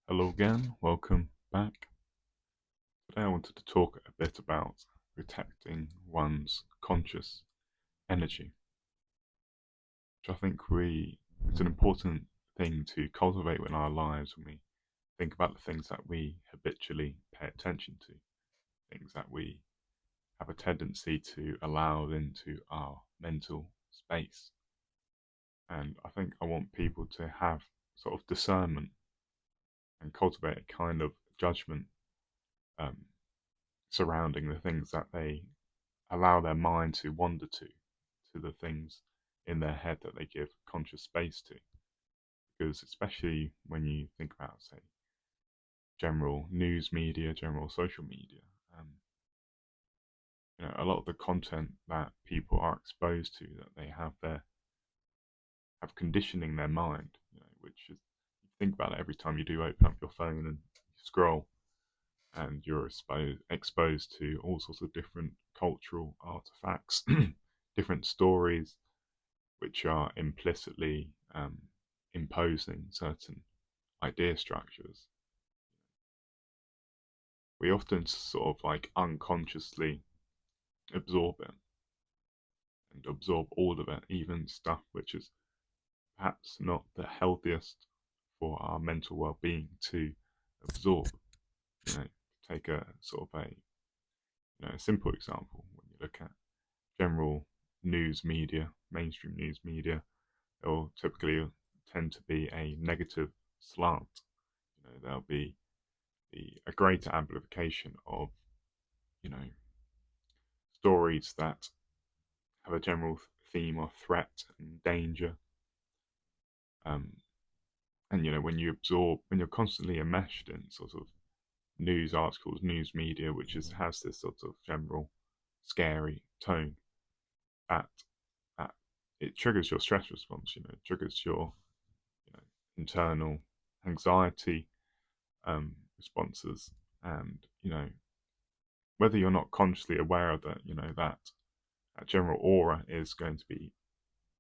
Hello again, welcome back. Today I wanted to talk a bit about protecting one's conscious energy, which I think it's an important thing to cultivate in our lives when we think about the things that we habitually pay attention to, things that we have a tendency to allow into our mental space. And I think I want people to have sort of discernment and cultivate a kind of judgment um, surrounding the things that they allow their mind to wander to the things in their head that they give conscious space to. Because especially when you think about, say, general news media, general social media, um, a lot of the content that people are exposed to, that they have conditioning their mind, which is, you think about it every time you do open up your phone and scroll, and you're exposed to all sorts of different cultural artifacts, different stories, which are implicitly imposing certain idea structures. We often sort of like unconsciously absorb it and absorb all of it, even stuff which is perhaps not the healthiest for our mental well-being to absorb. You know, take a sort of a simple example. When you look at general news media, mainstream news media, it will typically tend to be a negative slant. There'll be a greater amplification of, you know, stories that have a general theme of threat and danger. Um, and when you're constantly enmeshed in sort of news articles, news media, has this sort of general scary tone, that that it triggers your stress response. It triggers your internal anxiety responses, and whether you're not consciously aware of it, that general aura is going to be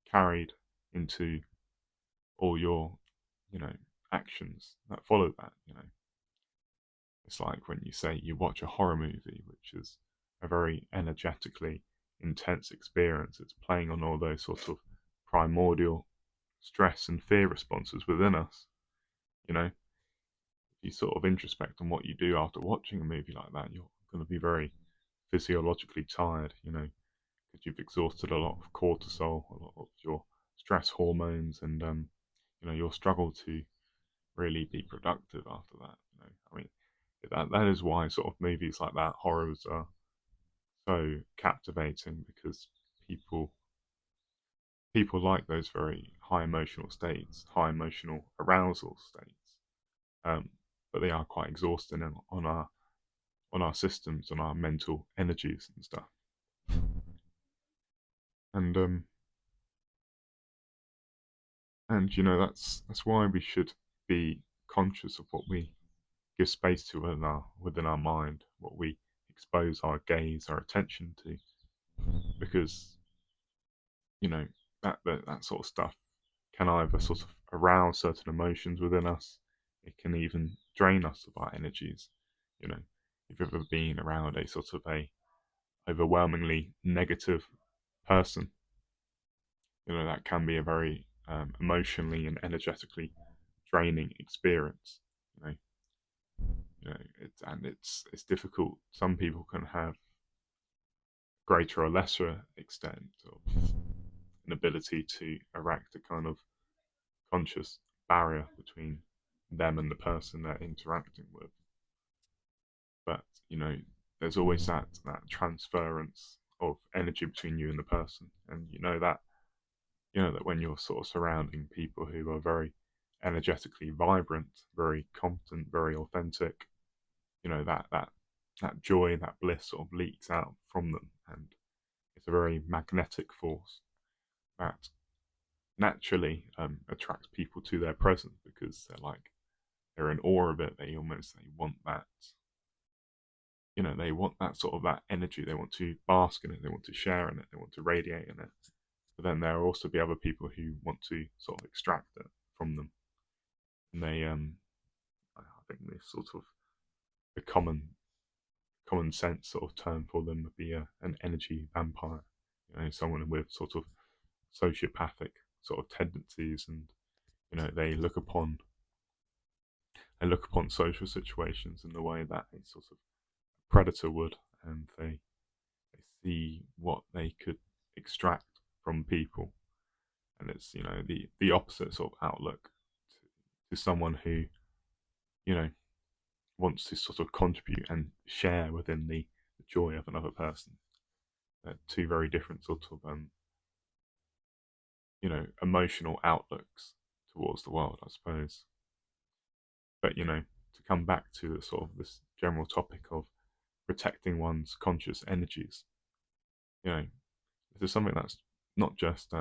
carried into all your, you know, actions that follow that. It's like when you say you watch a horror movie, which is a very energetically intense experience. It's playing on all those sorts of primordial stress and fear responses within us. If you sort of introspect on what you do after watching a movie like that, you're going to be very physiologically tired, because you've exhausted a lot of cortisol, a lot of your stress hormones, and you'll struggle to really be productive after that. I mean, that is why sort of movies like that, horrors, are so captivating, because people people like those very high emotional states, high emotional arousal states. But they are quite exhausting on our systems, on our mental energies and stuff. And that's why we should be conscious of what we give space to within our mind, what we expose our gaze, our attention to, because you know that sort of stuff can either sort of arouse certain emotions within us. It can even drain us of our energies. You know, if you've ever been around a sort of a overwhelmingly negative person, that can be a very emotionally and energetically draining experience. You know, it's difficult. Some people can have greater or lesser extent of an ability to erect a kind of conscious barrier between them and the person they're interacting with. But there's always that transference of energy between you and the person, and that when you're sort of surrounding people who are very energetically vibrant, very competent, very authentic, that joy, that bliss sort of leaks out from them, and it's a very magnetic force that naturally attracts people to their presence, because they're in awe of it. They want that. They want that sort of that energy. They want to bask in it. They want to share in it. They want to radiate in it. But then there will also be other people who want to sort of extract it from them, and they think this sort of the common sense sort of term for them would be an energy vampire. Someone with sort of sociopathic sort of tendencies, and they look upon social situations in the way that a sort of predator would, and they see what they could extract from people, and it's the opposite sort of outlook to someone who you know wants to sort of contribute and share within the joy of another person. They're two very different sort of emotional outlooks towards the world, I suppose. But to come back to the sort of this general topic of protecting one's conscious energies, this is something that's not just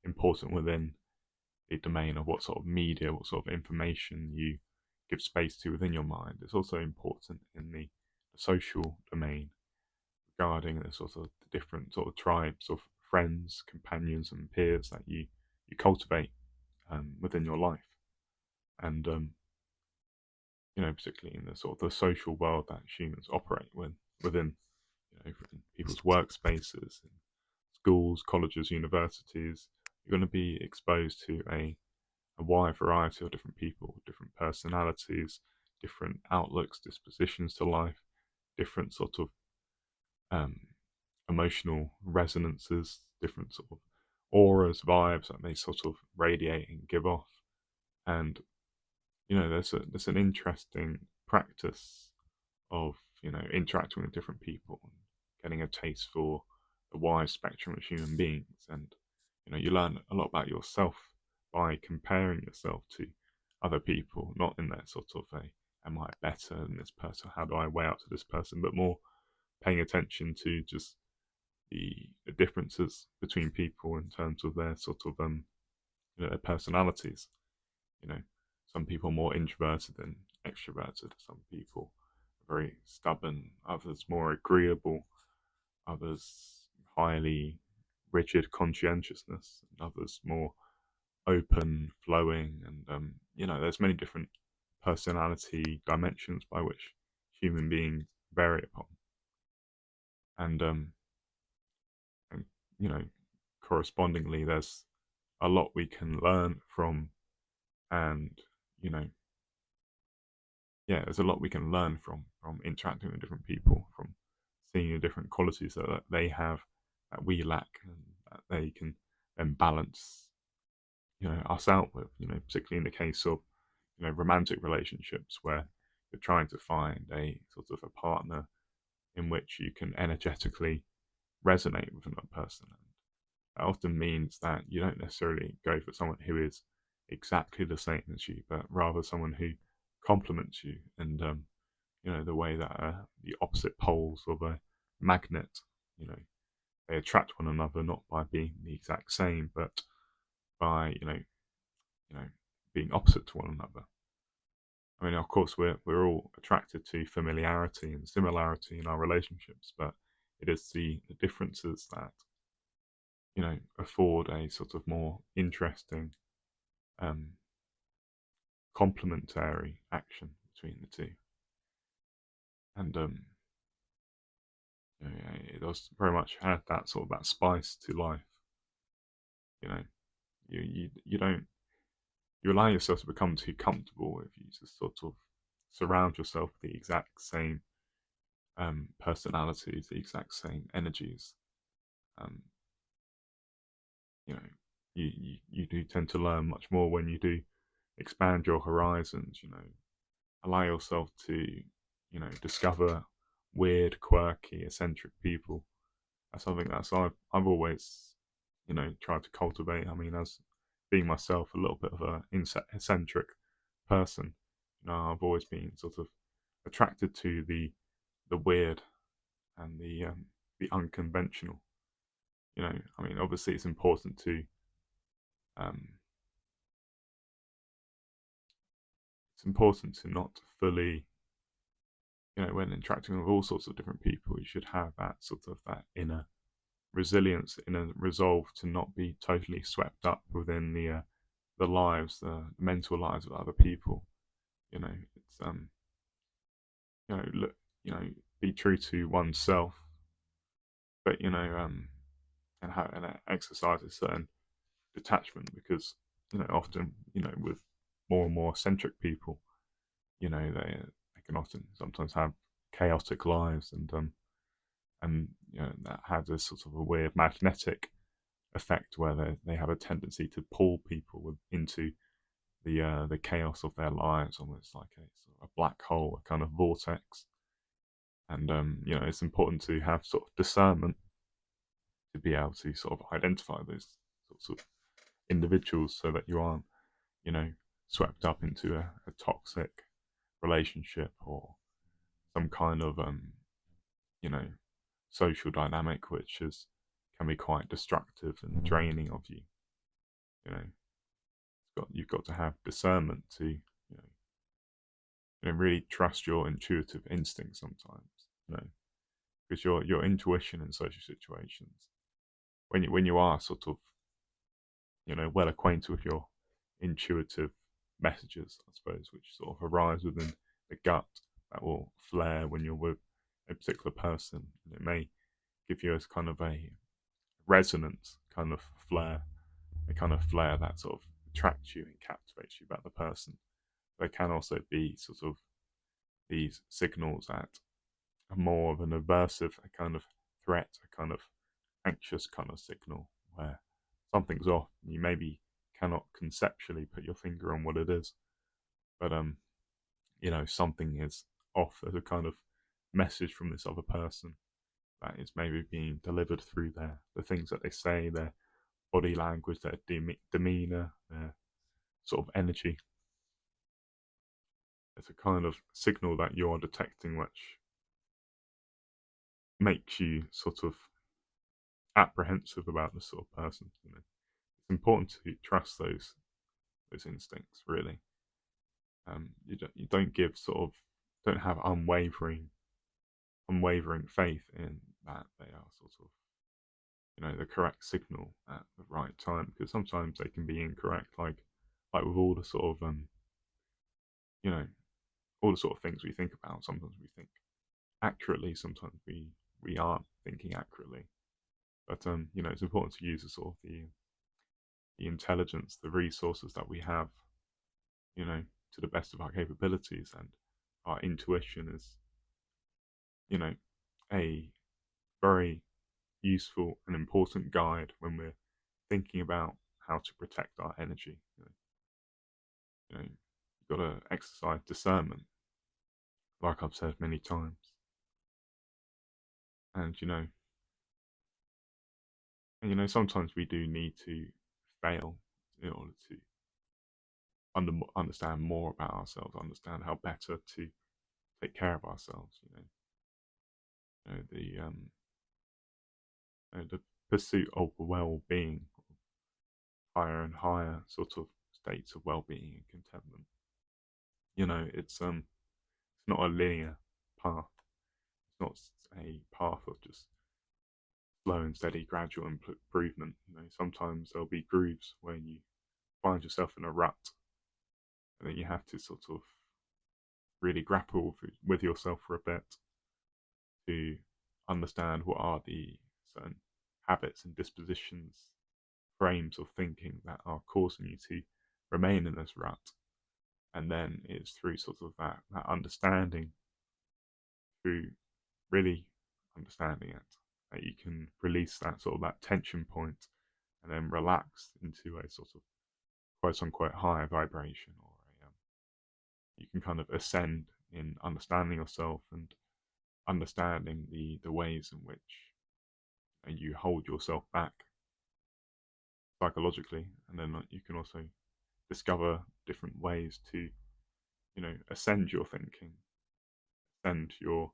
important within the domain of what sort of media, what sort of information you give space to within your mind. It's also important in the social domain regarding the sort of the different sort of tribes of friends, companions, and peers that you cultivate within your life, and particularly in the sort of the social world that humans operate within, people's workspaces, schools, colleges, universities. You're going to be exposed to a wide variety of different people, different personalities, different outlooks, dispositions to life, different sort of emotional resonances, different sort of auras, vibes that they sort of radiate and give off. And there's an interesting practice of interacting with different people and getting a taste for the wide spectrum of human beings, and you learn a lot about yourself by comparing yourself to other people, not in that sort of am I better than this person, how do I weigh up to this person, but more paying attention to just the differences between people in terms of their sort of their personalities. you know some people are more introverted than extroverted, some people are very stubborn, others more agreeable, others highly rigid conscientiousness, and others more open, flowing, and there's many different personality dimensions by which human beings vary upon, and and you know, correspondingly, there's a lot we can learn from, and you know, yeah, there's a lot we can learn from interacting with different people, from seeing the different qualities that they have that we lack, and that they can then balance us out with, particularly in the case of romantic relationships where you're trying to find a sort of a partner in which you can energetically resonate with another person. And that often means that you don't necessarily go for someone who is exactly the same as you, but rather someone who complements you. And the way that the opposite poles of a magnet, they attract one another not by being the exact same, but by being opposite to one another. I mean, of course, we're all attracted to familiarity and similarity in our relationships, but it is the differences that afford a sort of more interesting complementary action between the two. And it does very much add that sort of that spice to life. You don't you allow yourself to become too comfortable if you just sort of surround yourself with the exact same personalities, the exact same energies. Um, you know, you do tend to learn much more when you do expand your horizons. Allow yourself to discover weird, quirky, eccentric people. That's something that's I've always tried to cultivate. I mean, as being myself a little bit of a eccentric person, I've always been sort of attracted to the weird and the unconventional. I mean, obviously, it's important to um, not fully, when interacting with all sorts of different people, you should have that sort of that inner resilience, inner resolve to not be totally swept up within the lives, the mental lives of other people. It's look, be true to oneself, but and exercise a certain detachment, because often with more and more eccentric people, they can often sometimes have chaotic lives, and that has this sort of a weird magnetic effect where they have a tendency to pull people into the chaos of their lives, almost like a sort of a black hole, a kind of vortex. And it's important to have sort of discernment to be able to sort of identify those sorts of individuals, so that you aren't you know swept up into a toxic relationship, or some kind of you know social dynamic which is can be quite destructive and draining of you. You've got to have discernment to really trust your intuitive instinct sometimes, because your intuition in social situations, when you are sort of well acquainted with your intuitive messages, I suppose, which sort of arise within the gut, that will flare when you're with a particular person, and it may give you as kind of a resonance kind of flare, a kind of flare that sort of attracts you and captivates you about the person. There can also be sort of these signals that are more of an aversive, a kind of threat, a kind of anxious kind of signal, where something's off. You maybe cannot conceptually put your finger on what it is, but something is off as a kind of message from this other person that is maybe being delivered through the things that they say, their body language, their demeanor, their sort of energy. It's a kind of signal that you're detecting, which makes you sort of apprehensive about this sort of person. It's important to trust those instincts, really. You don't give sort of don't have unwavering faith in that they are sort of the correct signal at the right time, because sometimes they can be incorrect, like with all the sort of you know all the sort of things we think about. Sometimes we think accurately, sometimes we aren't thinking accurately, but it's important to use the sort of the intelligence, the resources that we have, to the best of our capabilities. And our intuition is a very useful and important guide when we're thinking about how to protect our energy. You've got to exercise discernment, like I've said many times. And sometimes we do need to fail in order to understand more about ourselves, understand how better to take care of ourselves. The pursuit of well-being, higher and higher sort of states of well-being and contentment. It's not a linear path. It's not a path of just slow and steady, gradual improvement. Sometimes there'll be grooves where you find yourself in a rut, and then you have to sort of really grapple with yourself for a bit to understand what are the certain habits and dispositions, frames of thinking that are causing you to remain in this rut. And then it's through sort of that understanding, through really understanding it, that you can release that sort of that tension point, and then relax into a sort of quote unquote higher vibration, or you can kind of ascend in understanding yourself and understanding the ways in which you hold yourself back psychologically. And then you can also discover different ways to ascend your thinking, ascend your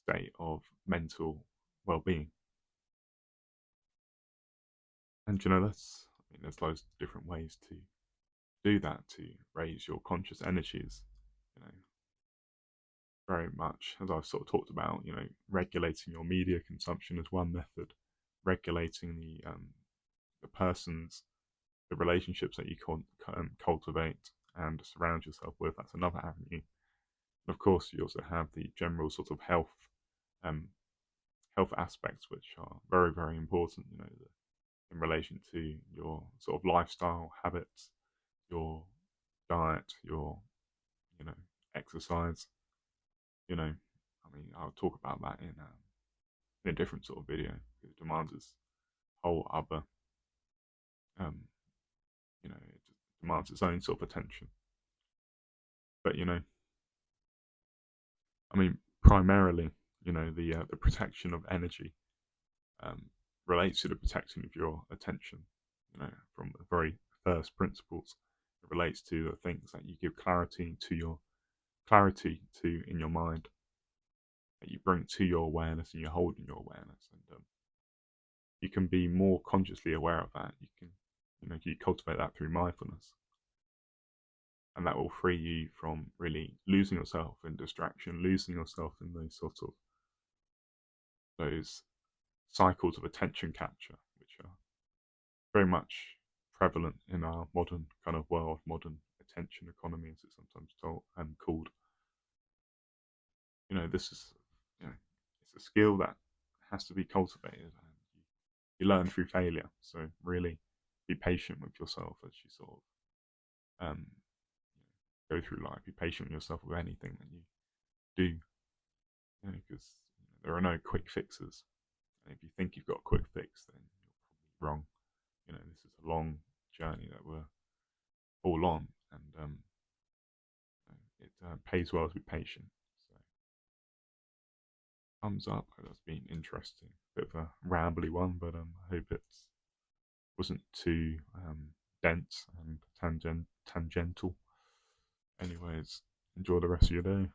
state of mental well-being. And there's loads of different ways to do that, to raise your conscious energies. Very much, as I've sort of talked about, regulating your media consumption is one method. Regulating the persons, the relationships that you cultivate, and surround yourself with. That's another avenue. And of course, you also have the general sort of um, health aspects, which are very, very important. In relation to your sort of lifestyle habits, your diet, your exercise. I'll talk about that in a different sort of video. It demands its whole other, um, it demands its own sort of attention. But primarily, the protection of energy um, relates to the protection of your attention. From the very first principles, it relates to the things that you give clarity to in your mind, that you bring to your awareness and you hold in your awareness, and you can be more consciously aware of that. You cultivate that through mindfulness, and that will free you from really losing yourself in distraction, losing yourself in those cycles of attention capture, which are very much prevalent in our modern kind of world, modern attention economy, as it's sometimes called. This is, it's a skill that has to be cultivated, and you learn through failure. So really, be patient with yourself as you sort of go through life. Be patient with yourself with anything that you do, because there are no quick fixes. And if you think you've got a quick fix, then you're probably wrong. This is a long journey that we're all on, and it pays well to be patient. So, thumbs up. That's been interesting. Bit of a rambly one, but I hope it wasn't too dense and tangential. Anyways, enjoy the rest of your day.